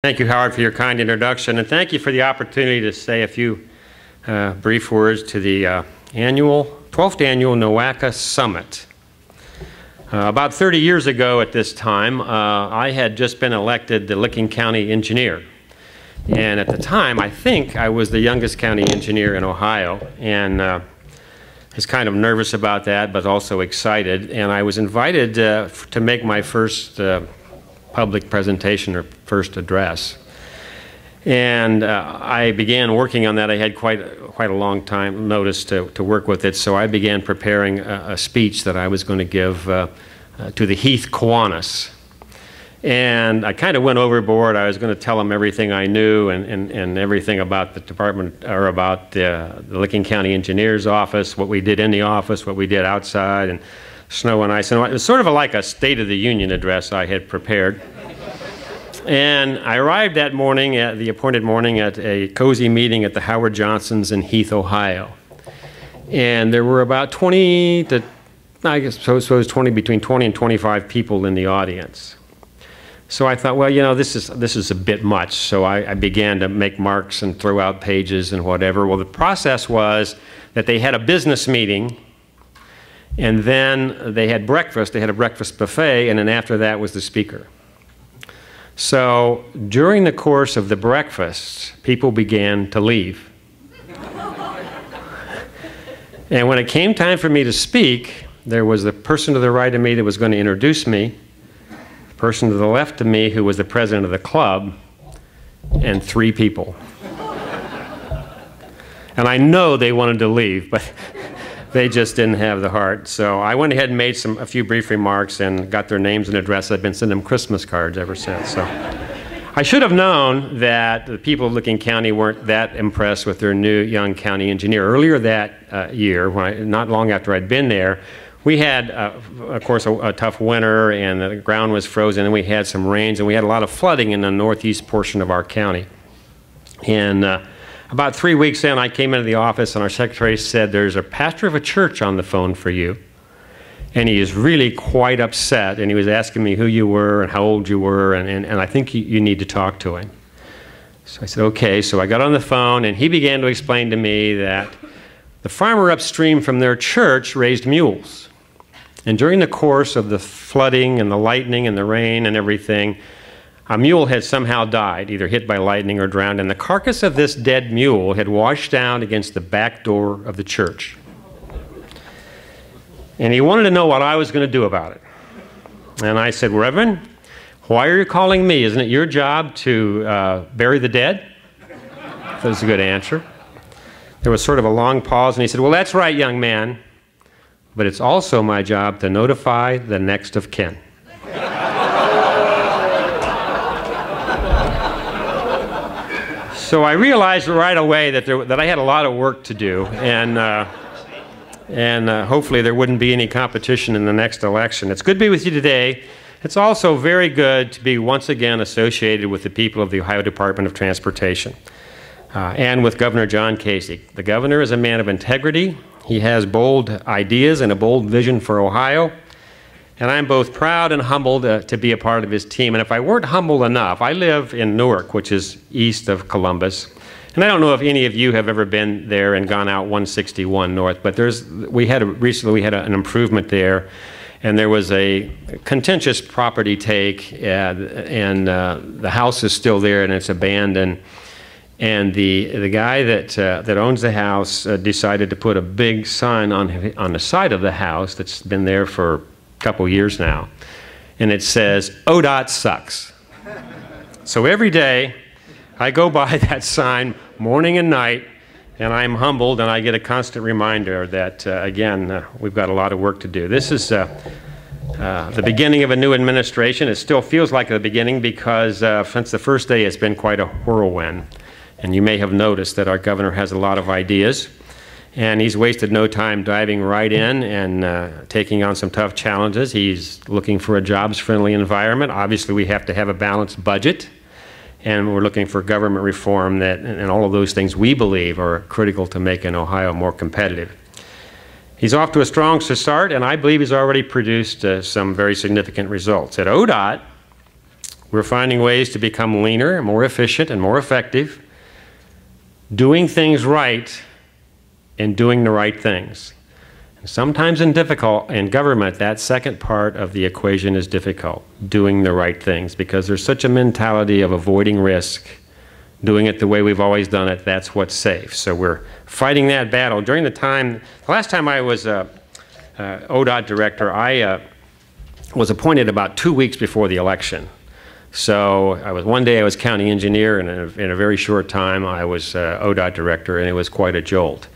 Thank you, Howard, for your kind introduction, and thank you for the opportunity to say a few brief words to the 12th Annual NOACA Summit. About 30 years ago at this time, I had just been elected the Licking County engineer. And at the time, I think I was the youngest county engineer in Ohio, and was kind of nervous about that, but also excited. And I was invited to make my first public presentation or first address. And I began working on that. I had quite a long time notice to work with it, so I began preparing a speech that I was going to give to the Heath Kiwanis. And I kind of went overboard. I was going to tell them everything I knew and everything about the department, or about the Licking County Engineer's office, what we did in the office, what we did outside, and snow and ice. And it was sort of like a State of the Union address I had prepared. And I arrived that morning, at the appointed morning, at a cozy meeting at the Howard Johnson's in Heath, Ohio. And there were about 20 to, I guess, suppose 20, between 20 and 25 people in the audience. So I thought, well, you know, this is a bit much. So I began to make marks and throw out pages and whatever. Well, the process was that they had a business meeting, and then they had breakfast. They had a breakfast buffet, and then after that was the speaker. So during the course of the breakfast, people began to leave. And when it came time for me to speak, there was the person to the right of me that was going to introduce me, the person to the left of me who was the president of the club, and 3 people. And I know they wanted to leave, but they just didn't have the heart. So I went ahead and made a few brief remarks and got their names and addresses. I've been sending them Christmas cards ever since. So I should have known that the people of Licking County weren't that impressed with their new young county engineer. Earlier that year, not long after I'd been there, we had, of course, a tough winter, and the ground was frozen, and we had some rains, and we had a lot of flooding in the northeast portion of our county. And about 3 weeks in, I came into the office, and our secretary said, "There's a pastor of a church on the phone for you, and he is really quite upset, and he was asking me who you were and how old you were, and I think you need to talk to him." So I said, okay. So I got on the phone, and he began to explain to me that the farmer upstream from their church raised mules. And during the course of the flooding and the lightning and the rain and everything, a mule had somehow died, either hit by lightning or drowned, and the carcass of this dead mule had washed down against the back door of the church. And he wanted to know what I was going to do about it. And I said, "Reverend, why are you calling me? Isn't it your job to bury the dead?" That was a good answer. There was sort of a long pause, and he said, "Well, that's right, young man, but it's also my job to notify the next of kin." So I realized right away that I had a lot of work to do, and hopefully there wouldn't be any competition in the next election. It's good to be with you today. It's also very good to be once again associated with the people of the Ohio Department of Transportation and with Governor John Kasich. The governor is a man of integrity. He has bold ideas and a bold vision for Ohio. And I'm both proud and humbled to be a part of his team. And if I weren't humble enough, I live in Newark, which is east of Columbus. And I don't know if any of you have ever been there and gone out 161 north, but recently we had an improvement there, and there was a contentious property take, and the house is still there and it's abandoned. And the guy that owns the house decided to put a big sign on the side of the house that's been there for couple years now, and it says, "ODOT sucks." So every day I go by that sign morning and night, and I'm humbled, and I get a constant reminder that again we've got a lot of work to do. This is the beginning of a new administration. It still feels like the beginning because since the first day it's been quite a whirlwind, and you may have noticed that our governor has a lot of ideas. And he's wasted no time diving right in and taking on some tough challenges. He's looking for a jobs-friendly environment. Obviously, we have to have a balanced budget. And we're looking for government reform and all of those things we believe are critical to making Ohio more competitive. He's off to a strong start, and I believe he's already produced some very significant results. At ODOT, We're finding ways to become leaner, more efficient, and more effective, doing things right and doing the right things. And sometimes in government, that second part of the equation is difficult, doing the right things, because there's such a mentality of avoiding risk, doing it the way we've always done it, that's what's safe. So we're fighting that battle. During the last time I was ODOT director, I was appointed about 2 weeks before the election. So one day I was county engineer, and in a very short time I was ODOT director, and it was quite a jolt.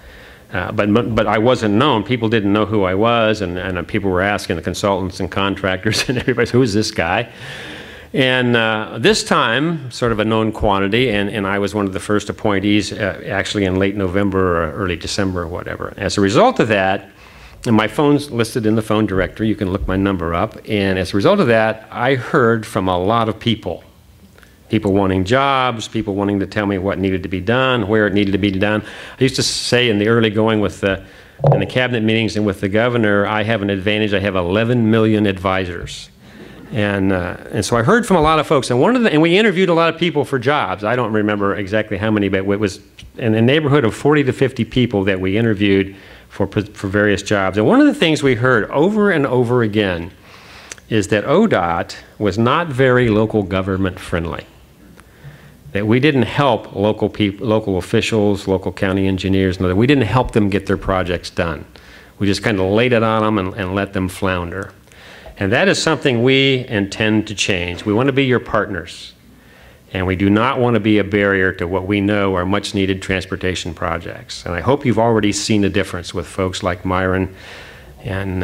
But I wasn't known. People didn't know who I was, and people were asking the consultants and contractors and everybody, who's this guy? And this time, sort of a known quantity, and I was one of the first appointees actually in late November or early December or whatever. As a result of that, and my phone's listed in the phone directory, you can look my number up, and as a result of that, I heard from a lot of people. People wanting jobs, people wanting to tell me what needed to be done, where it needed to be done. I used to say in the early going in the cabinet meetings and with the governor, I have an advantage, I have 11 million advisors. And so I heard from a lot of folks, and we interviewed a lot of people for jobs. I don't remember exactly how many, but it was in a neighborhood of 40 to 50 people that we interviewed for various jobs. And one of the things we heard over and over again is that ODOT was not very local government friendly. That we didn't help local officials, local county engineers, and we didn't help them get their projects done. We just kind of laid it on them and let them flounder. And that is something we intend to change. We want to be your partners. And we do not want to be a barrier to what we know are much needed transportation projects. And I hope you've already seen a difference with folks like Myron and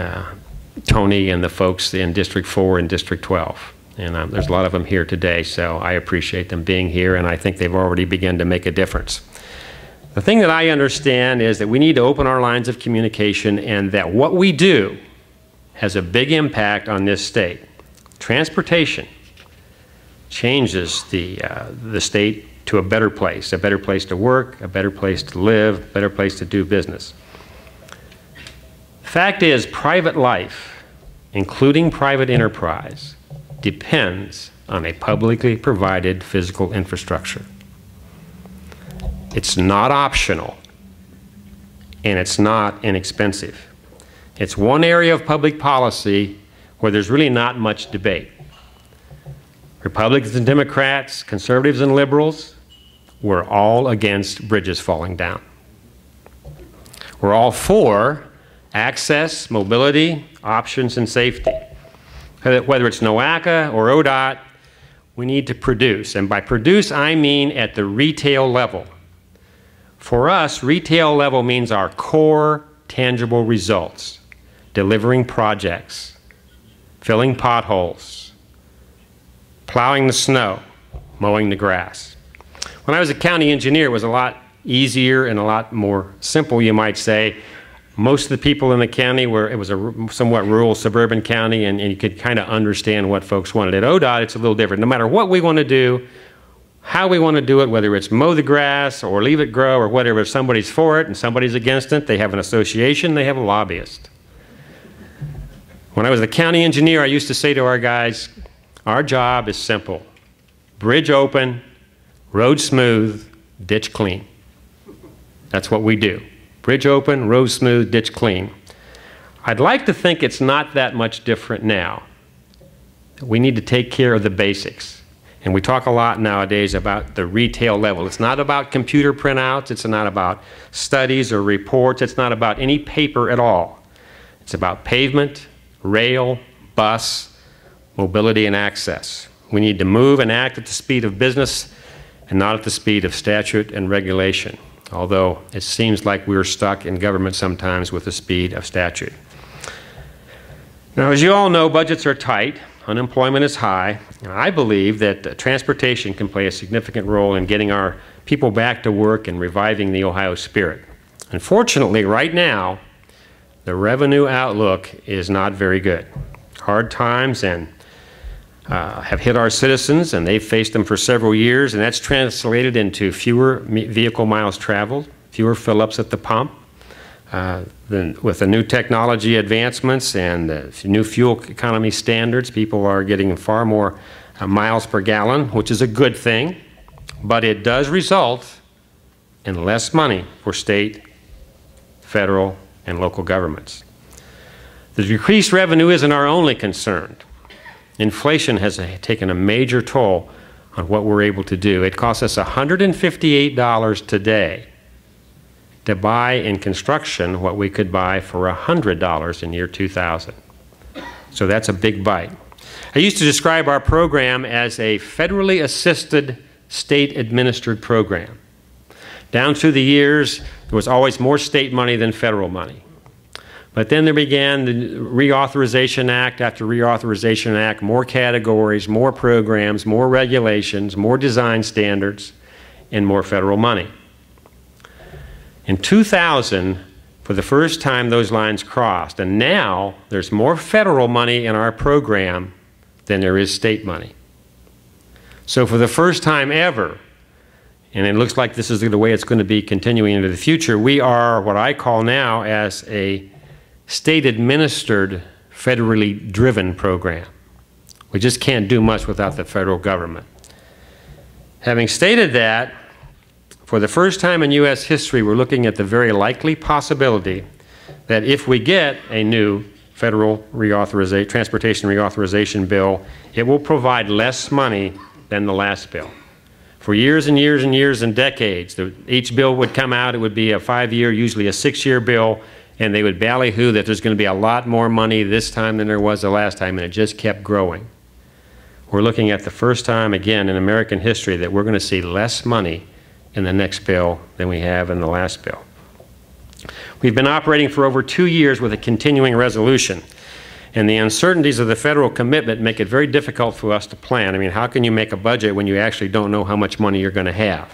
Tony and the folks in District 4 and District 12. And there's a lot of them here today, so I appreciate them being here, and I think they've already begun to make a difference. The thing that I understand is that we need to open our lines of communication, and that what we do has a big impact on this state. Transportation changes the state to a better place to work, a better place to live, a better place to do business. Fact is, private life, including private enterprise, depends on a publicly provided physical infrastructure. It's not optional, and it's not inexpensive. It's one area of public policy where there's really not much debate. Republicans and Democrats, conservatives and liberals, we're all against bridges falling down. We're all for access, mobility, options, and safety. Whether it's NOACA or ODOT, we need to produce. And by produce, I mean at the retail level. For us, retail level means our core tangible results. Delivering projects, filling potholes, plowing the snow, mowing the grass. When I was a county engineer, it was a lot easier and a lot more simple, you might say. Most of the people in the county it was a somewhat rural suburban county, and you could kind of understand what folks wanted. At ODOT, it's a little different. No matter what we want to do, how we want to do it, whether it's mow the grass or leave it grow or whatever, if somebody's for it and somebody's against it, they have an association, they have a lobbyist. When I was the county engineer, I used to say to our guys, our job is simple. Bridge open, road smooth, ditch clean. That's what we do. Bridge open, road smooth, ditch clean. I'd like to think it's not that much different now. We need to take care of the basics. And we talk a lot nowadays about the retail level. It's not about computer printouts. It's not about studies or reports. It's not about any paper at all. It's about pavement, rail, bus, mobility, and access. We need to move and act at the speed of business and not at the speed of statute and regulation, although it seems like we're stuck in government sometimes with the speed of statute. Now, as you all know, budgets are tight, unemployment is high, and I believe that transportation can play a significant role in getting our people back to work and reviving the Ohio spirit. Unfortunately, right now, the revenue outlook is not very good. Hard times have hit our citizens, and they've faced them for several years, and that's translated into fewer vehicle miles traveled, fewer fill-ups at the pump. With the new technology advancements and the new fuel economy standards, people are getting far more miles per gallon, which is a good thing, but it does result in less money for state, federal, and local governments. The decreased revenue isn't our only concern. Inflation has taken a major toll on what we're able to do. It costs us $158 today to buy in construction what we could buy for $100 in year 2000. So that's a big bite. I used to describe our program as a federally assisted, state-administered program. Down through the years, there was always more state money than federal money. But then there began the Reauthorization Act after Reauthorization Act, more categories, more programs, more regulations, more design standards, and more federal money. In 2000, for the first time, those lines crossed, and now there's more federal money in our program than there is state money. So for the first time ever, and it looks like this is the way it's going to be continuing into the future, we are what I call now as a state-administered, federally driven program. We just can't do much without the federal government. Having stated that, for the first time in U.S. history, we're looking at the very likely possibility that if we get a new federal transportation reauthorization bill, it will provide less money than the last bill. For years and years and years and decades, each bill would come out, it would be a 5-year, usually a 6-year bill, and they would ballyhoo that there's going to be a lot more money this time than there was the last time, and it just kept growing. We're looking at the first time, again, in American history that we're going to see less money in the next bill than we have in the last bill. We've been operating for over 2 years with a continuing resolution, and the uncertainties of the federal commitment make it very difficult for us to plan. I mean, how can you make a budget when you actually don't know how much money you're going to have?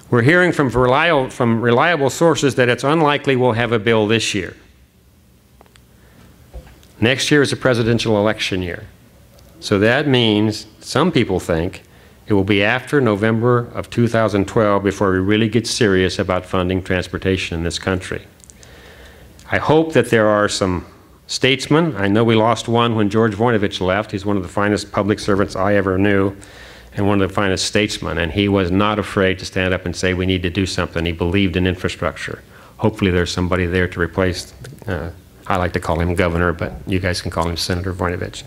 We're hearing from reliable sources that it's unlikely we'll have a bill this year. Next year is a presidential election year. So that means some people think it will be after November of 2012 before we really get serious about funding transportation in this country. I hope that there are some statesmen. I know we lost one when George Voinovich left. He's one of the finest public servants I ever knew, and one of the finest statesmen, and he was not afraid to stand up and say we need to do something. He believed in infrastructure. Hopefully there's somebody there to replace, I like to call him governor, but you guys can call him Senator Voinovich.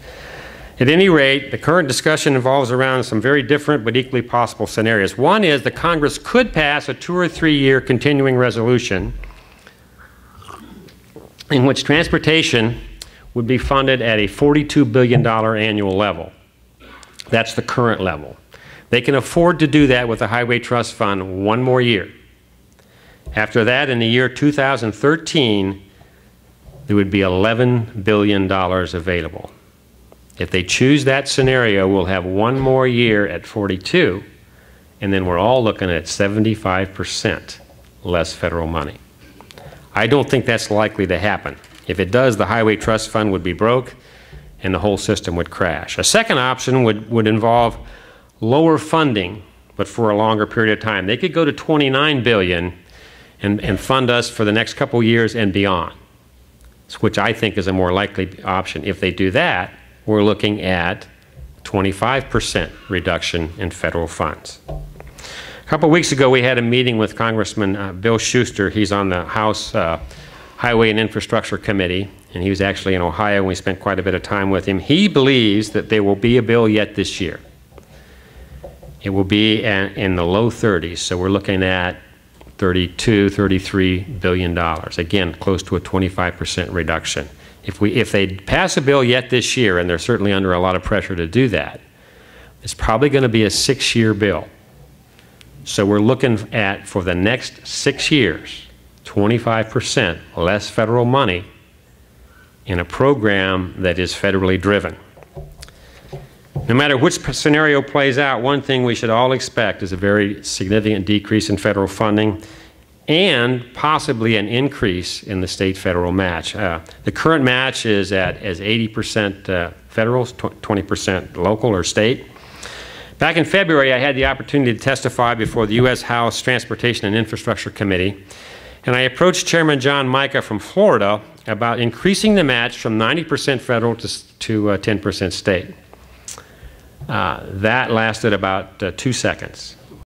At any rate, the current discussion involves around some very different but equally possible scenarios. One is that Congress could pass a 2- or 3-year continuing resolution in which transportation would be funded at a $42 billion annual level. That's the current level. They can afford to do that with the Highway Trust Fund 1 more year. After that, in the year 2013, there would be $11 billion available. If they choose that scenario, we'll have 1 more year at 42, and then we're all looking at 75% less federal money. I don't think that's likely to happen. If it does, the Highway Trust Fund would be broke and the whole system would crash. A second option would involve lower funding, but for a longer period of time. They could go to $29 billion and fund us for the next couple years and beyond, which I think is a more likely option. If they do that, we're looking at 25% reduction in federal funds. A couple weeks ago, we had a meeting with Congressman Bill Schuster. He's on the House Highway and Infrastructure Committee, and he was actually in Ohio, and we spent quite a bit of time with him. He believes that there will be a bill yet this year. It will be in the low 30s, so we're looking at $32, $33 billion. Again, close to a 25% reduction. If they pass a bill yet this year, and they're certainly under a lot of pressure to do that, it's probably going to be a 6-year bill. So we're looking at, for the next 6 years, 25% less federal money in a program that is federally driven. No matter which scenario plays out, one thing we should all expect is a very significant decrease in federal funding and possibly an increase in the state-federal match. The current match is at 80% federal, 20% local or state. Back in February, I had the opportunity to testify before the U.S. House Transportation and Infrastructure Committee, and I approached Chairman John Mica from Florida about increasing the match from 90% federal to 10% state. That lasted about 2 seconds.